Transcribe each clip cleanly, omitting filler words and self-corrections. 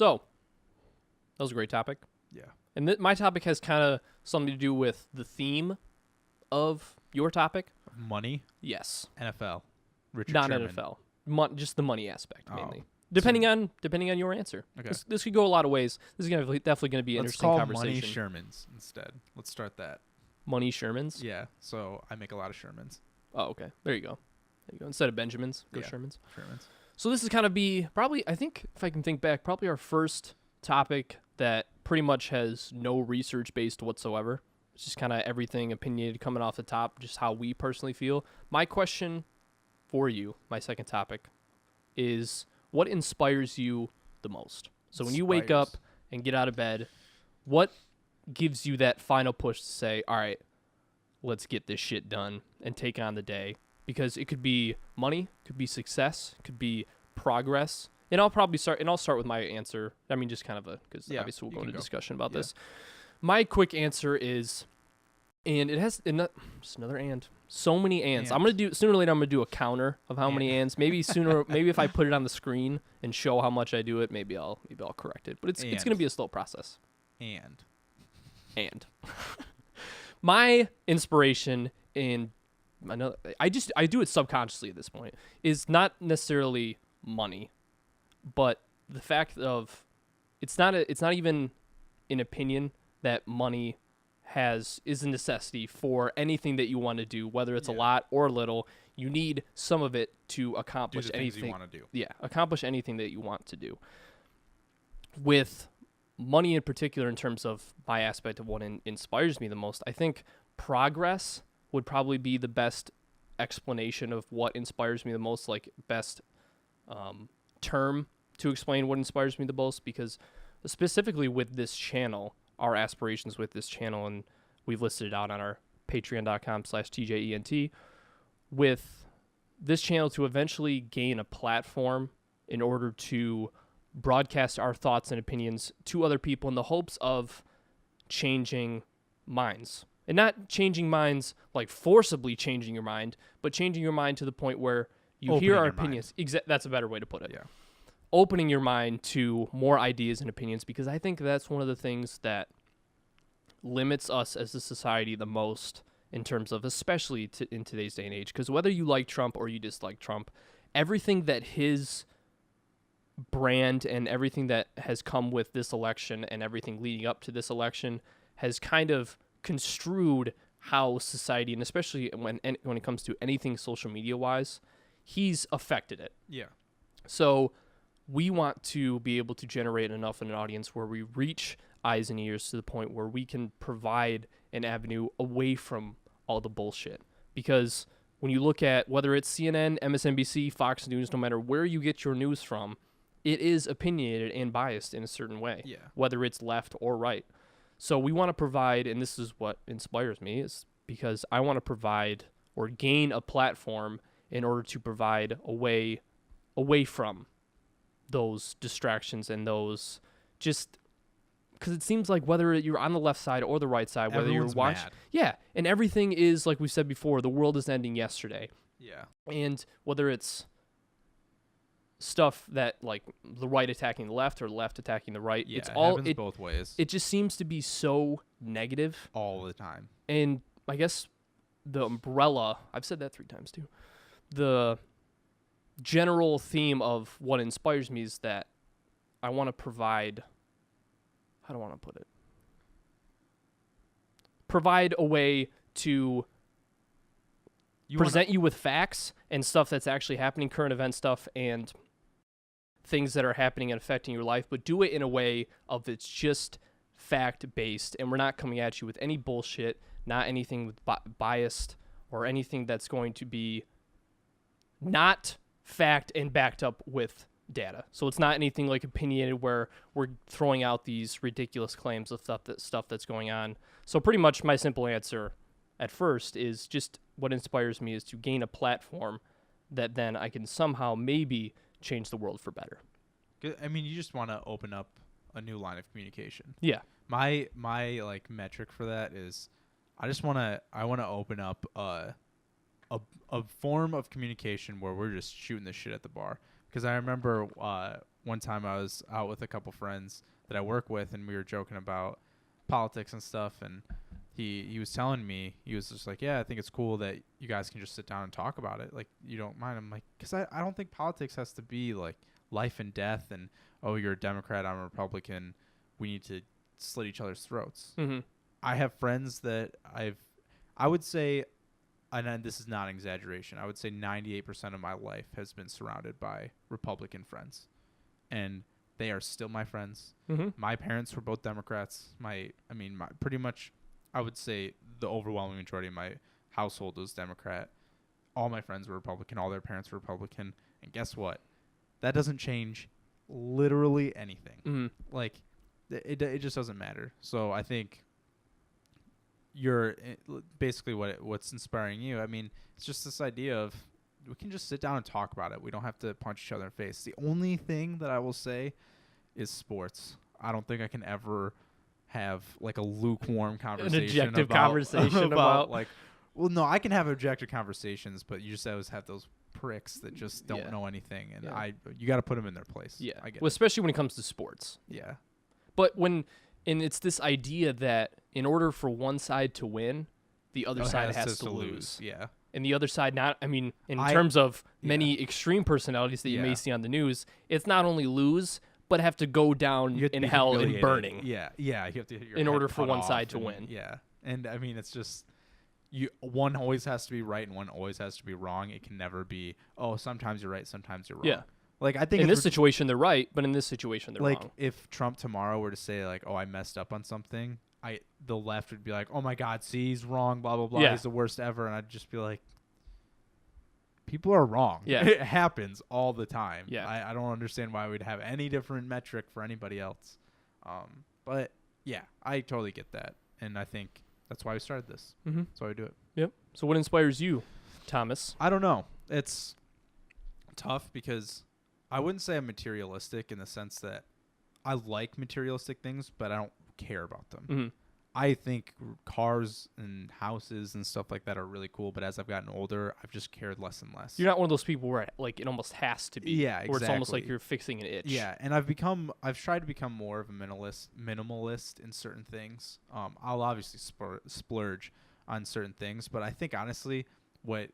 So, that was a great topic. Yeah. And my topic has kind of something to do with the theme of your topic. Money, Yes. NFL, Richard Not Sherman. NFL. Just the money aspect, mainly. Oh. Depending on your answer. Okay. This could go a lot of ways. This is definitely going to be an Let's interesting call conversation. Money Shermans instead. Let's start that. Money Shermans? Yeah. So I make a lot of Shermans. Oh, okay. There you go. Instead of Benjamins, go Yeah. Shermans. Shermans. So this is kind of be probably, I think, if I can think back, probably our first topic that pretty much has no research based whatsoever. It's just kind of everything opinionated coming off the top, just how we personally feel. My question for you, my second topic, is what inspires you the most? So when you wake up and get out of bed, what gives you that final push to say, all right, let's get this shit done and take on the day? Because it could be money, could be success, could be progress. And I'll start with my answer. I mean, just kind of because obviously we'll go into discussion about this. My quick answer is, and it has just another and. So many ands. I'm gonna do sooner or later. I'm gonna do a counter of how many ands. Maybe sooner. Maybe if I put it on the screen and show how much I do it, maybe I'll correct it. But it's gonna be a slow process. And my inspiration in another, I do it subconsciously at this point, is not necessarily money, but the fact of it's not even an opinion that money is a necessity for anything that you want to do, whether it's a lot or little. You need some of it to accomplish anything you want to do. Yeah, accomplish anything that you want to do. With money in particular, in terms of my aspect of what inspires me the most, I think progress would probably be the best explanation of what inspires me the most, like best term to explain what inspires me the most, because specifically with this channel, our aspirations with this channel, and we've listed it out on our patreon.com/TJENT, with this channel to eventually gain a platform in order to broadcast our thoughts and opinions to other people in the hopes of changing minds. And not changing minds like forcibly changing your mind, but changing your mind to the point where you hear our opinions. That's a better way to put it. Yeah. Opening your mind to more ideas and opinions, because I think that's one of the things that limits us as a society the most, in terms of, especially in today's day and age, because whether you like Trump or you dislike Trump, everything that his brand and everything that has come with this election and everything leading up to this election has kind of construed how society, and especially when it comes to anything social media wise, he's affected it. Yeah. So we want to be able to generate enough in an audience where we reach eyes and ears to the point where we can provide an avenue away from all the bullshit. Because when you look at whether it's CNN, MSNBC, Fox News, no matter where you get your news from, it is opinionated and biased in a certain way, whether it's left or right. So we want to provide, and this is what inspires me, is because I want to provide or gain a platform in order to provide a way away from those distractions and those, just because it seems like whether you're on the left side or the right side, whether Everyone's you're watching, mad. and everything is, like we said before, the world is ending yesterday. Yeah. And whether it's stuff that like the right attacking the left or the left attacking the right, it's all happens both ways. It just seems to be so negative all the time. And I guess the umbrella, I've said that 3 times too. The general theme of what inspires me is that I want to provide, how do I want to put it? Provide a way to present you with facts and stuff that's actually happening, current event stuff and things that are happening and affecting your life, but do it in a way of it's just fact-based, and we're not coming at you with any bullshit, not anything with biased or anything that's going to be not fact and backed up with data. So it's not anything like opinionated where we're throwing out these ridiculous claims of stuff that's going on. So pretty much my simple answer at first is just what inspires me is to gain a platform that then I can somehow maybe change the world for better. I mean, you just want to open up a new line of communication. Yeah. My like metric for that is I want to open up a form of communication where we're just shooting this shit at the bar. because I remember one time I was out with a couple friends that I work with, and we were joking about politics and stuff, and he was telling me, he was just like, yeah, I think it's cool that you guys can just sit down and talk about it. Like, you don't mind. I'm like, because I don't think politics has to be like life and death and, oh, you're a Democrat, I'm a Republican, we need to slit each other's throats. Mm-hmm. I have friends that I would say, and this is not an exaggeration, I would say 98% of my life has been surrounded by Republican friends. And they are still my friends. Mm-hmm. My parents were both Democrats. Pretty much, I would say the overwhelming majority of my household was Democrat. All my friends were Republican. All their parents were Republican. And guess what? That doesn't change literally anything. Mm-hmm. Like, it just doesn't matter. So I think basically what's inspiring you. I mean, it's just this idea of we can just sit down and talk about it. We don't have to punch each other in the face. The only thing that I will say is sports. I don't think I can ever have like a lukewarm conversation. An objective conversation about like, well, no, I can have objective conversations, but you just always have those pricks that just don't know anything, and you got to put them in their place. Yeah, I get well, especially when it comes to sports. Yeah, but and it's this idea that in order for one side to win, the other side has to lose. Yeah. And the other side, in terms of many extreme personalities that you may see on the news, it's not only lose, but have to go down in hell and burning. Yeah, you have to hit your in head order for cut one off side to win. Yeah, and I mean, it's just one always has to be right and one always has to be wrong. It can never be, oh, sometimes you're right, sometimes you're wrong. Yeah. Like, I think in this situation they're right, but in this situation they're wrong. Like if Trump tomorrow were to say like, oh, I messed up on something, the left would be like, oh my God, see, he's wrong, blah blah blah, he's the worst ever, and I'd just be like, people are wrong. Yeah. It happens all the time. Yeah. I don't understand why we'd have any different metric for anybody else. But yeah, I totally get that. And I think that's why we started this. Mm-hmm. That's why we do it. Yep. So what inspires you, Thomas? I don't know. It's tough because I wouldn't say I'm materialistic in the sense that I like materialistic things, but I don't care about them. Mm-hmm. I think cars and houses and stuff like that are really cool, but as I've gotten older, I've just cared less and less. You're not one of those people where it almost has to be. Yeah, exactly. Where it's almost like you're fixing an itch. Yeah, and I've tried to become more of a minimalist in certain things. I'll obviously splurge on certain things, but I think honestly, what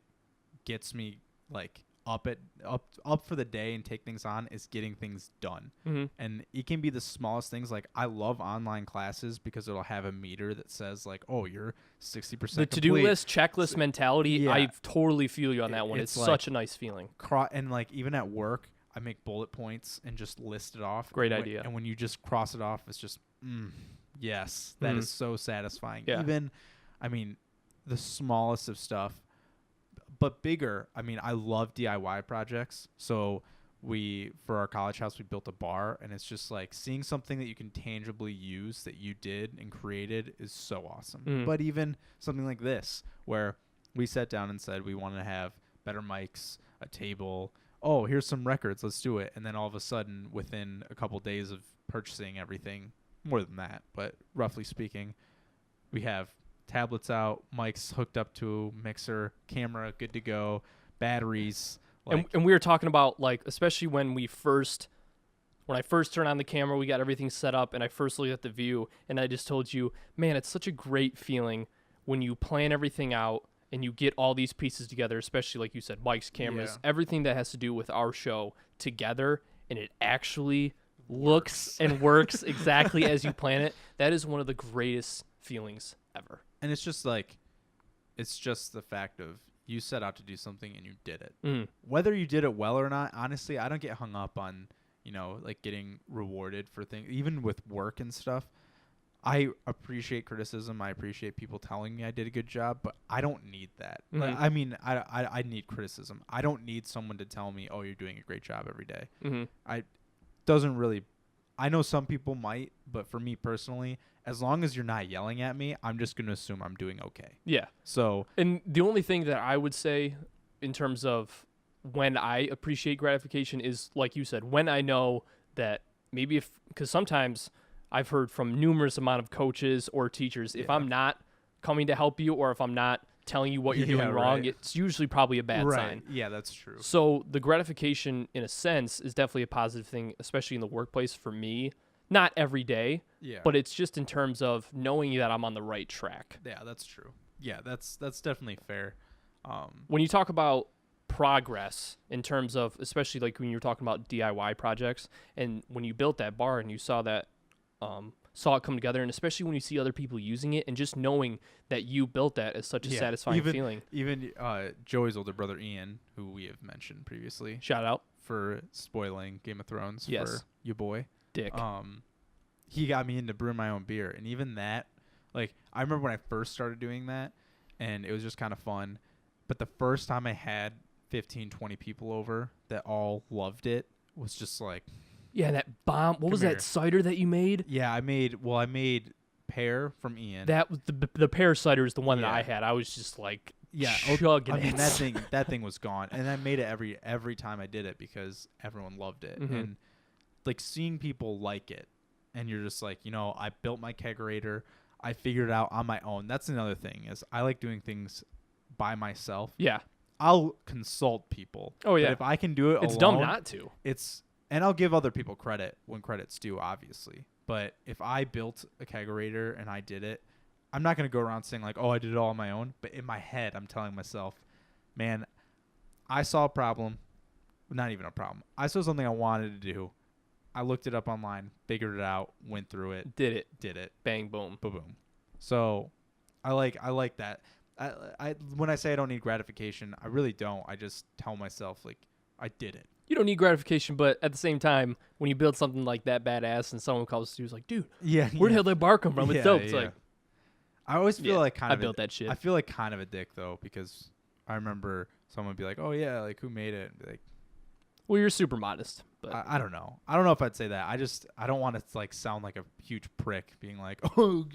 gets me like up for the day and take things on is getting things done. Mm-hmm. And it can be the smallest things. Like, I love online classes because it'll have a meter that says like, oh, you're 60% the to-do list checklist mentality. Yeah. I totally feel you on that one. It's like such a nice feeling. And like, even at work, I make bullet points and just list it off. Great idea. And when you just cross it off, it's just yes, that is so satisfying. Yeah. Even the smallest of stuff. But bigger, I love DIY projects. So for our college house, we built a bar, and it's just like seeing something that you can tangibly use that you did and created is so awesome. Mm. But even something like this, where we sat down and said we want to have better mics, a table. Oh, here's some records. Let's do it. And then all of a sudden, within a couple days of purchasing everything, more than that, but roughly speaking, we have tablets out, mics hooked up to mixer, camera good to go, batteries. And we were talking about, like, especially when I first turned on the camera, we got everything set up, and I first looked at the view, and I just told you, man, it's such a great feeling when you plan everything out and you get all these pieces together, especially like you said, mics, cameras, everything that has to do with our show together, and it actually looks and works exactly as you plan it. That is one of the greatest feelings ever. And it's just the fact of you set out to do something and you did it. Mm. Whether you did it well or not, honestly, I don't get hung up on, like getting rewarded for things, even with work and stuff. I appreciate criticism. I appreciate people telling me I did a good job, but I don't need that. Mm-hmm. I need criticism. I don't need someone to tell me, oh, you're doing a great job every day. Mm-hmm. I know some people might, but for me personally, as long as you're not yelling at me, I'm just going to assume I'm doing okay. Yeah. So, and the only thing that I would say in terms of when I appreciate gratification is, like you said, when I know that maybe because sometimes I've heard from numerous amount of coaches or teachers, if I'm not coming to help you or if I'm not telling you what you're Yeah, doing wrong, right. it's usually probably a bad right. sign. Yeah, that's true. So the gratification, in a sense, is definitely a positive thing, especially in the workplace for me. Not every day, Yeah. but it's just in terms of knowing that I'm on the right track. Yeah, that's true. Yeah, that's definitely fair. When you talk about progress in terms of, especially like when you're talking about DIY projects, and when you built that bar and you saw that, saw it come together, and especially when you see other people using it, and just knowing that you built that is such a Yeah, satisfying feeling. Even Joey's older brother Ian, who we have mentioned previously, Shout out, for spoiling Game of Thrones Yes. for you boy. Dick. He got me into brewing my own beer, and even that, like, I remember when I first started doing that, and it was just kind of fun. But the first time I had 15, 20 people over that all loved it was just like, Yeah, that bomb. What was here. that cider that you made? yeah, I made pear from Ian. That was the pear cider is the one that I Yeah. had. I was just like, yeah, chugging I mean it. that thing was gone, and I made it every time I did it because everyone loved it, Mhm. and like seeing people like it, and you're just like, I built my kegerator, I figured it out on my own. That's another thing is I like doing things by myself. Yeah. I'll consult people. Oh, yeah. But if I can do it It's alone, dumb not to. and I'll give other people credit when credit's due, obviously. But if I built a kegerator and I did it, I'm not going to go around saying like, oh, I did it all on my own. But in my head, I'm telling myself, man, I saw a problem. Not even a problem. I saw something I wanted to do. I looked it up online, figured it out, went through it, Did it. did it, Bang, boom. boom, boom. So I like that. I when I say I don't need gratification, I really don't. I just tell myself like I did it. You don't need gratification, but at the same time, when you build something like that badass and someone comes to you, is like, dude, Yeah. where the hell did that bar come from? It's dope. It's like, I always feel yeah, like kind I of built that shit. I feel like kind of a dick though, because I remember someone would be like, "Oh yeah, like who made it?" And be like, Well, you're super modest, but I don't know. I don't know if I'd say that. I don't want to like sound like a huge prick, being like, "Oh,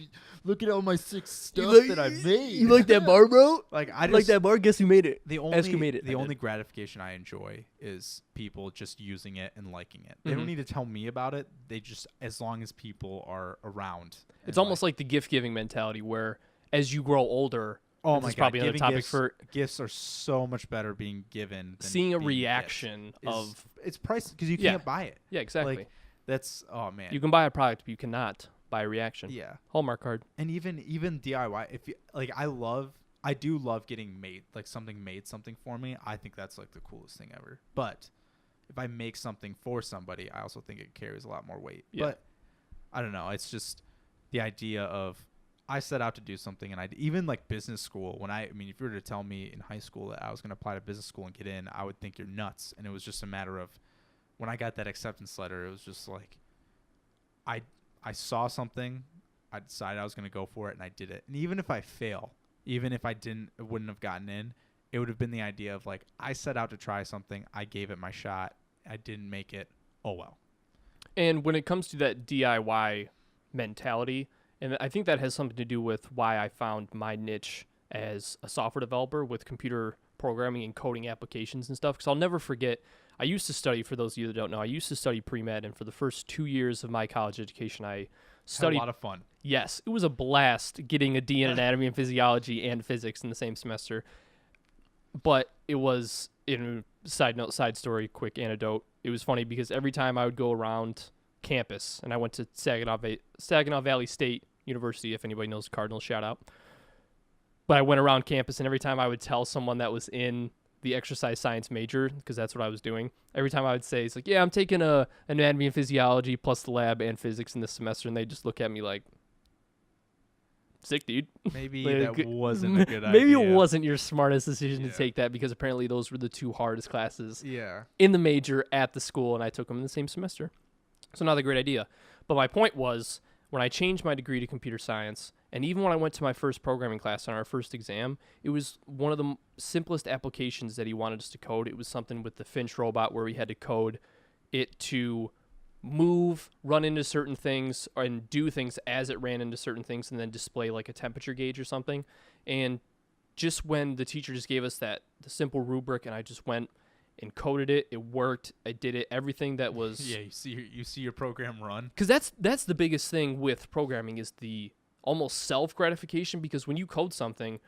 look at all my sick stuff that I made." You like that bar, bro? Like I just, Like that bar? Guess who made it? The Ask who only made it. the I only did. gratification I enjoy is people just using it and liking it. They don't Mhm. need to tell me about it. They just, as long as people are around. It's almost like the gift giving mentality where as you grow older, oh this my is god, probably another giving topic gifts, for gifts are so much better being given than seeing a being reaction gifts. of, It's priceless because you Yeah. can't buy it. yeah, exactly. Like that's, oh man. You can buy a product, but you cannot buy a reaction. Yeah. Hallmark card. And even DIY, if you, like, I do love getting something made something for me. I think that's like the coolest thing ever. But if I make something for somebody, I also think it carries a lot more weight. Yeah. But I don't know. It's just the idea of I set out to do something, and even like business school. I mean, if you were to tell me in high school that I was going to apply to business school and get in, I would think you're nuts. And it was just a matter of when I got that acceptance letter, it was just like I saw something, I decided I was going to go for it, and I did it. And even if I fail, even if I wouldn't have gotten in, it would have been the idea of like I set out to try something, I gave it my shot, I didn't make it. Oh well. And when it comes to that DIY mentality, and I think that has something to do with why I found my niche as a software developer with computer programming and coding applications and stuff. Because I'll never forget, I used to study, for those of you that don't know, I used to study pre-med, and for the first 2 years of my college education, I Had studied. a lot of fun. Yes, it was a blast getting a D in anatomy and physiology and physics in the same semester. But it was, in side story, quick anecdote. It was funny because every time I would go around campus, and I went to Saginaw Valley State University, if anybody knows the Cardinals, shout out. But I went around campus, and every time I would tell someone that was in the exercise science major, because that's what I was doing, every time I would say, it's like, yeah, I'm taking anatomy and physiology plus the lab and physics in this semester, and they just look at me like, sick, dude. Maybe Like, that wasn't a good Maybe idea. it wasn't your smartest decision Yeah. to take that, because apparently those were the two hardest classes Yeah. in the major at the school, and I took them in the same semester. So not a great idea. But my point was, when I changed my degree to computer science, and even when I went to my first programming class on our first exam, it was one of the simplest applications that he wanted us to code. It was something with the Finch robot where we had to code it to move, run into certain things, and do things as it ran into certain things, and then display like a temperature gauge or something. And just when the teacher just gave us the simple rubric, and I just went and coded it, it worked. I did it. Everything that was Yeah, you see your program run. because that's the biggest thing with programming is the almost self gratification. Because when you code something,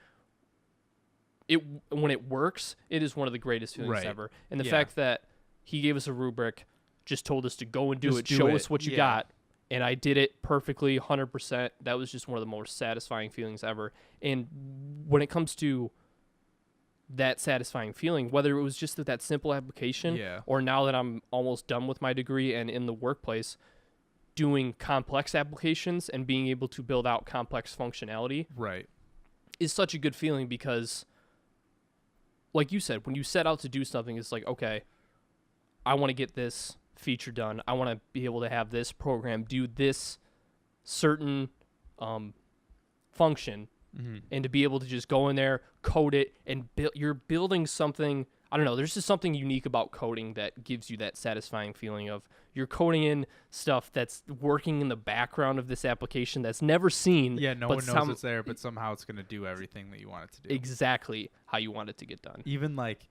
when it works, it is one of the greatest feelings Right. ever. And the Yeah. fact that he gave us a rubric, just told us to go and do Just it, do show it. us what you Yeah. got, and I did it perfectly, 100%. That was just one of the most satisfying feelings ever. And when it comes to that satisfying feeling, whether it was just that simple application Yeah. or now that I'm almost done with my degree and in the workplace, doing complex applications and being able to build out complex functionality Right. is such a good feeling because, like you said, when you set out to do something, it's like, okay, I want to get this feature done. I want to be able to have this program do this certain function, Mm-hmm. and to be able to just go in there, code it, and you're building something. I don't know. There's just something unique about coding that gives you that satisfying feeling of you're coding in stuff that's working in the background of this application that's never seen. Yeah, no but one knows it's there, but somehow it's going to do everything that you want it to do. exactly how you want it to get done. Even like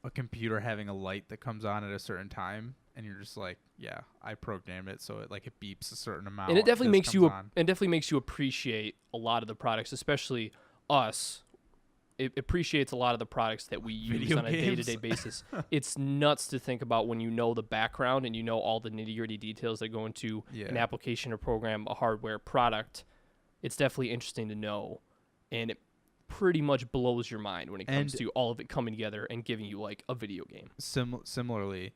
a computer having a light that comes on at a certain time, and you're just like, yeah, I programmed it so it beeps a certain amount. And it definitely this makes you comes on. it definitely makes you appreciate a lot of the products, especially us. It appreciates a lot of the products that we use Video on a games. day-to-day basis. It's nuts to think about when you know the background and you know all the nitty-gritty details that go into an Yeah. application or program, a hardware product. It's definitely interesting to know, and it pretty much blows your mind when it comes And- to all of it coming together and giving you like a video game. Similarly,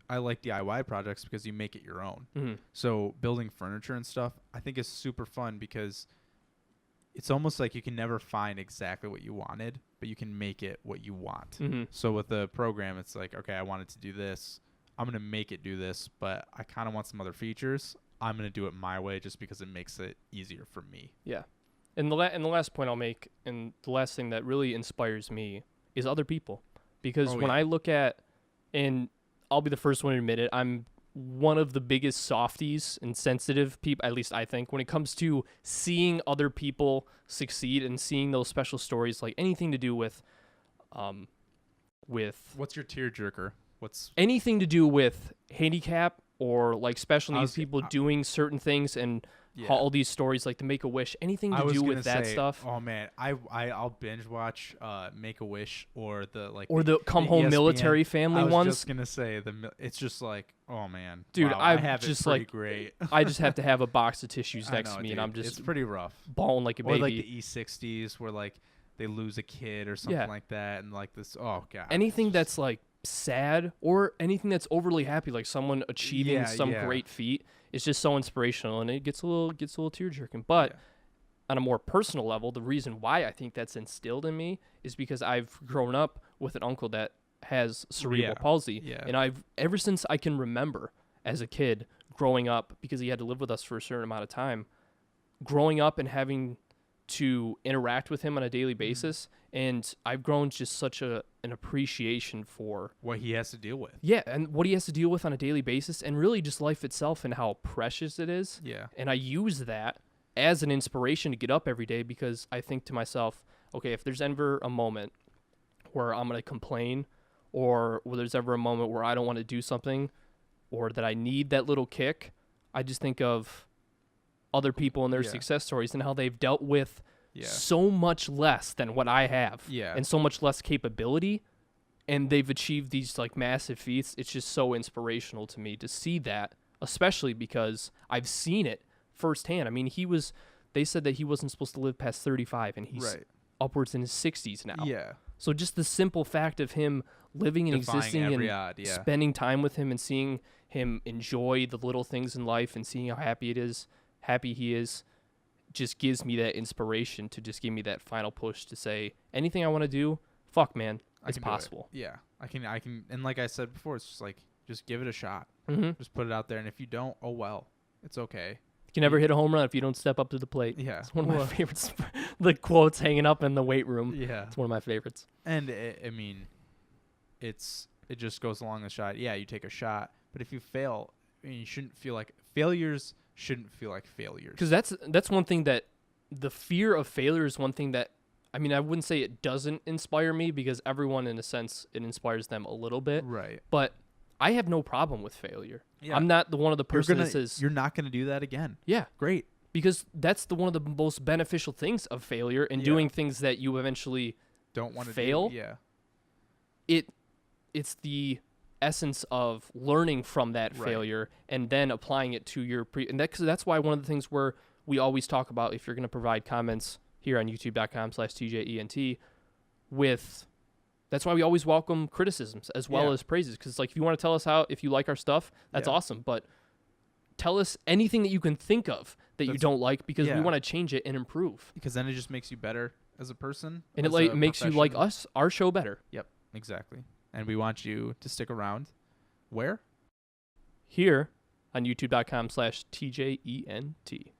I like DIY projects because you make it your own. Mm-hmm. So building furniture and stuff, I think is super fun because it's almost like you can never find exactly what you wanted, but you can make it what you want. Mm-hmm. So with the program, it's like, okay, I wanted to do this. I'm going to make it do this, but I kind of want some other features. I'm going to do it my way just because it makes it easier for me. Yeah. And the last point I'll make, and the last thing that really inspires me is other people. Because Oh, when yeah. I look at, and I'll be the first one to admit it, I'm one of the biggest softies and sensitive people, at least I think, when it comes to seeing other people succeed and seeing those special stories, like anything to do with What's your tearjerker? What's anything to do with handicap or like special I needs was- people doing certain things and how all these stories like the Make-A-Wish, anything I to was do gonna with that say, stuff. Oh man, I'll binge watch Make-A-Wish or the Or the Come Home ESPN. Military Family I was ones. just gonna say it's just like, oh man, Dude, wow, I I've have just, it pretty like, great. I just have to have a box of tissues I next know, to me, dude, and I'm it's just pretty rough. bawling like a Or baby. like the E60s where like they lose a kid or something Yeah. like that, and like this. Oh god, Anything it's that's like sad or anything that's overly happy, like someone achieving Yeah, some yeah. great feat, is just so inspirational, and it gets a little tear jerking. But Yeah. on a more personal level, the reason why I think that's instilled in me is because I've grown up with an uncle that has cerebral Yeah. palsy, Yeah. and I've ever since I can remember as a kid growing up, because he had to live with us for a certain amount of time, growing up and having to interact with him on a daily basis, and I've grown just such an appreciation for what he has to deal with. and what he has to deal with on a daily basis, and really just life itself and how precious it is. Yeah, And I use that as an inspiration to get up every day, because I think to myself, okay, if there's ever a moment where I'm going to complain, or where there's ever a moment where I don't want to do something, or that I need that little kick, I just think of other people and their Yeah. success stories and how they've dealt with yeah, so much less than what I have, Yeah. and so much less capability, and they've achieved these like massive feats. It's just so inspirational to me to see that, especially because I've seen it firsthand. I mean, they said that he wasn't supposed to live past 35, and he's right. upwards in his 60s now. Yeah, So just the simple fact of him living and defying existing every and odd. Yeah, spending time with him and seeing him enjoy the little things in life and seeing how happy he is, just gives me that inspiration to just give me that final push to say anything I want to do, fuck man, I it's can do it. possible. Yeah, I can, and like I said before, it's just like just give it a shot. Mm-hmm. Just put it out there, and if you don't, oh well, it's okay. You can never hit a home run if you don't step up to the plate. Yeah, It's one of my favorites. The quotes hanging up in the weight room. Yeah, It's one of my favorites. and I mean, it just goes along the shot. Yeah, you take a shot, but if you fail, I mean, you shouldn't feel like failures. Shouldn't feel like failures. Because that's one thing that the fear of failure is one thing that, I mean, I wouldn't say it doesn't inspire me, because everyone in a sense it inspires them a little bit. Right. But I have no problem with failure. Yeah. I'm not the one of the person that says, you're not gonna do that again. yeah, Great. because that's one of the most beneficial things of failure and Yeah. doing things that you eventually don't want to fail, Yeah. it's the essence of learning from that Right. failure and then applying it to your and that's why one of the things where we always talk about, if you're going to provide comments here on youtube.com/TJENT, that's why we always welcome criticisms as well as praises, because like if you want to tell us if you like our stuff, that's awesome, but tell us anything that you can think of that you don't like, because we want to change it and improve, because then it just makes you better as a person, and it makes you like our show better. Yep, exactly. And we want you to stick around. Where? Here on youtube.com/TJENT.